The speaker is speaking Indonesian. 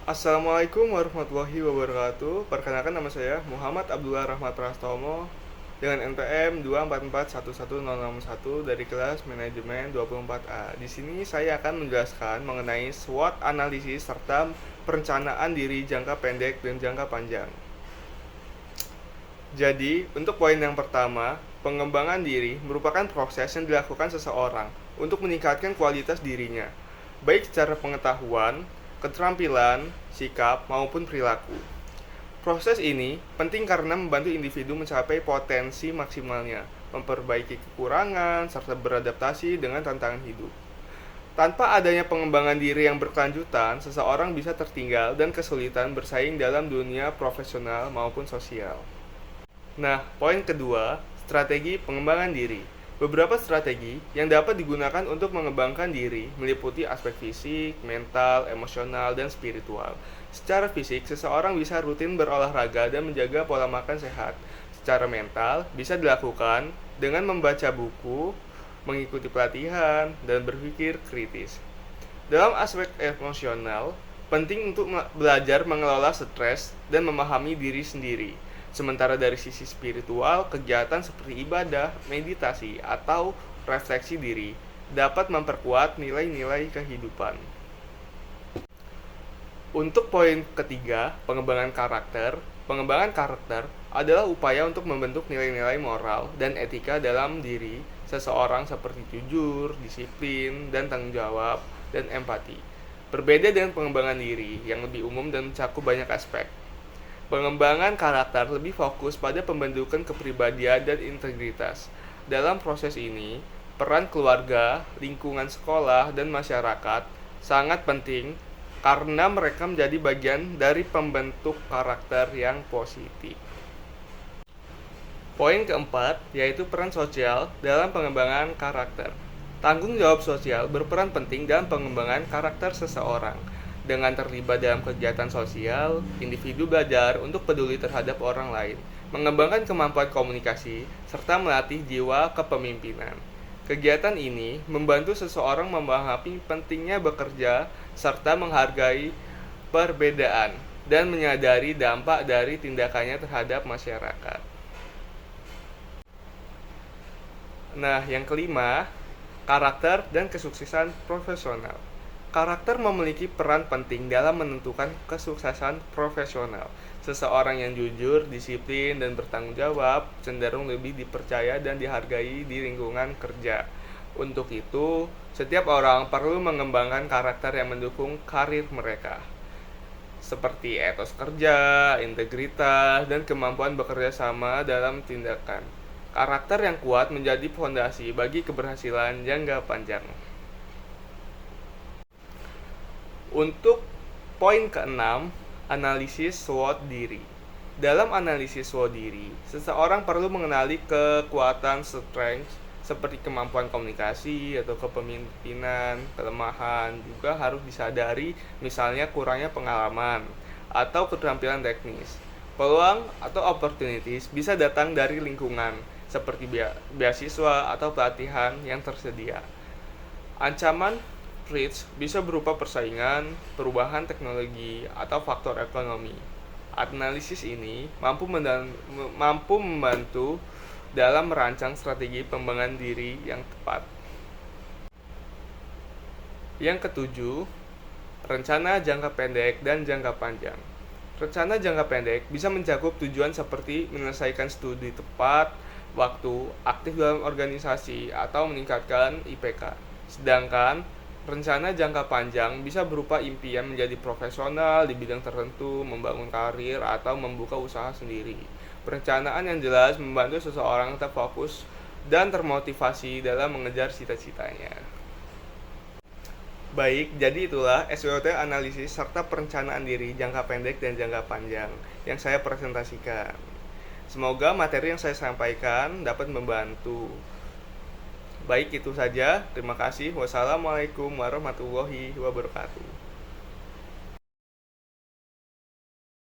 Assalamualaikum warahmatullahi wabarakatuh. Perkenalkan, nama saya Muhammad Abdullah Rahmat Prastomo dengan NPM 244110061 dari kelas Manajemen 24A. Di sini saya akan menjelaskan mengenai SWOT analisis serta perencanaan diri jangka pendek dan jangka panjang. Jadi, untuk poin yang pertama, pengembangan diri merupakan proses yang dilakukan seseorang untuk meningkatkan kualitas dirinya, baik secara pengetahuan, keterampilan, sikap, maupun perilaku. Proses ini penting karena membantu individu mencapai potensi maksimalnya, memperbaiki kekurangan, serta beradaptasi dengan tantangan hidup. Tanpa adanya pengembangan diri yang berkelanjutan, seseorang bisa tertinggal dan kesulitan bersaing dalam dunia profesional maupun sosial. Nah, poin kedua, strategi pengembangan diri. Beberapa strategi yang dapat digunakan untuk mengembangkan diri meliputi aspek fisik, mental, emosional, dan spiritual. Secara fisik, seseorang bisa rutin berolahraga dan menjaga pola makan sehat. Secara mental, bisa dilakukan dengan membaca buku, mengikuti pelatihan, dan berpikir kritis. Dalam aspek emosional, penting untuk belajar mengelola stres dan memahami diri sendiri. Sementara dari sisi spiritual, kegiatan seperti ibadah, meditasi, atau refleksi diri dapat memperkuat nilai-nilai kehidupan. Untuk poin ketiga, pengembangan karakter. Pengembangan karakter adalah upaya untuk membentuk nilai-nilai moral dan etika dalam diri seseorang seperti jujur, disiplin, dan tanggung jawab, dan empati. Berbeda dengan pengembangan diri yang lebih umum dan mencakup banyak aspek. Pengembangan karakter lebih fokus pada pembentukan kepribadian dan integritas. Dalam proses ini, peran keluarga, lingkungan sekolah, dan masyarakat sangat penting karena mereka menjadi bagian dari pembentuk karakter yang positif. Poin keempat, yaitu peran sosial dalam pengembangan karakter. Tanggung jawab sosial berperan penting dalam pengembangan karakter seseorang. Dengan terlibat dalam kegiatan sosial, individu belajar untuk peduli terhadap orang lain, mengembangkan kemampuan komunikasi, serta melatih jiwa kepemimpinan. Kegiatan ini membantu seseorang memahami pentingnya bekerja, serta menghargai perbedaan, dan menyadari dampak dari tindakannya terhadap masyarakat. Nah, yang kelima, karakter dan kesuksesan profesional. Karakter memiliki peran penting dalam menentukan kesuksesan profesional. Seseorang yang jujur, disiplin, dan bertanggung jawab cenderung lebih dipercaya dan dihargai di lingkungan kerja. Untuk itu, setiap orang perlu mengembangkan karakter yang mendukung karir mereka, seperti etos kerja, integritas, dan kemampuan bekerja sama dalam tindakan. Karakter yang kuat menjadi fondasi bagi keberhasilan jangka panjang. Untuk poin keenam, analisis SWOT diri. Dalam analisis SWOT diri, seseorang perlu mengenali kekuatan strength seperti kemampuan komunikasi atau kepemimpinan, kelemahan juga harus disadari, misalnya kurangnya pengalaman atau keterampilan teknis. Peluang atau opportunities bisa datang dari lingkungan seperti beasiswa atau pelatihan yang tersedia. Ancaman threats bisa berupa persaingan, perubahan teknologi, atau faktor ekonomi. Analisis ini mampu membantu dalam merancang strategi pengembangan diri yang tepat. Yang ketujuh, rencana jangka pendek dan jangka panjang. Rencana jangka pendek bisa mencakup tujuan seperti menyelesaikan studi tepat waktu, aktif dalam organisasi, atau meningkatkan IPK. Sedangkan rencana jangka panjang bisa berupa impian menjadi profesional di bidang tertentu, membangun karir, atau membuka usaha sendiri. Perencanaan yang jelas membantu seseorang tetap fokus dan termotivasi dalam mengejar cita-citanya. Baik, jadi itulah SWOT analisis serta perencanaan diri jangka pendek dan jangka panjang yang saya presentasikan. Semoga materi yang saya sampaikan dapat membantu. Baik, itu saja. Terima kasih. Wassalamualaikum warahmatullahi wabarakatuh.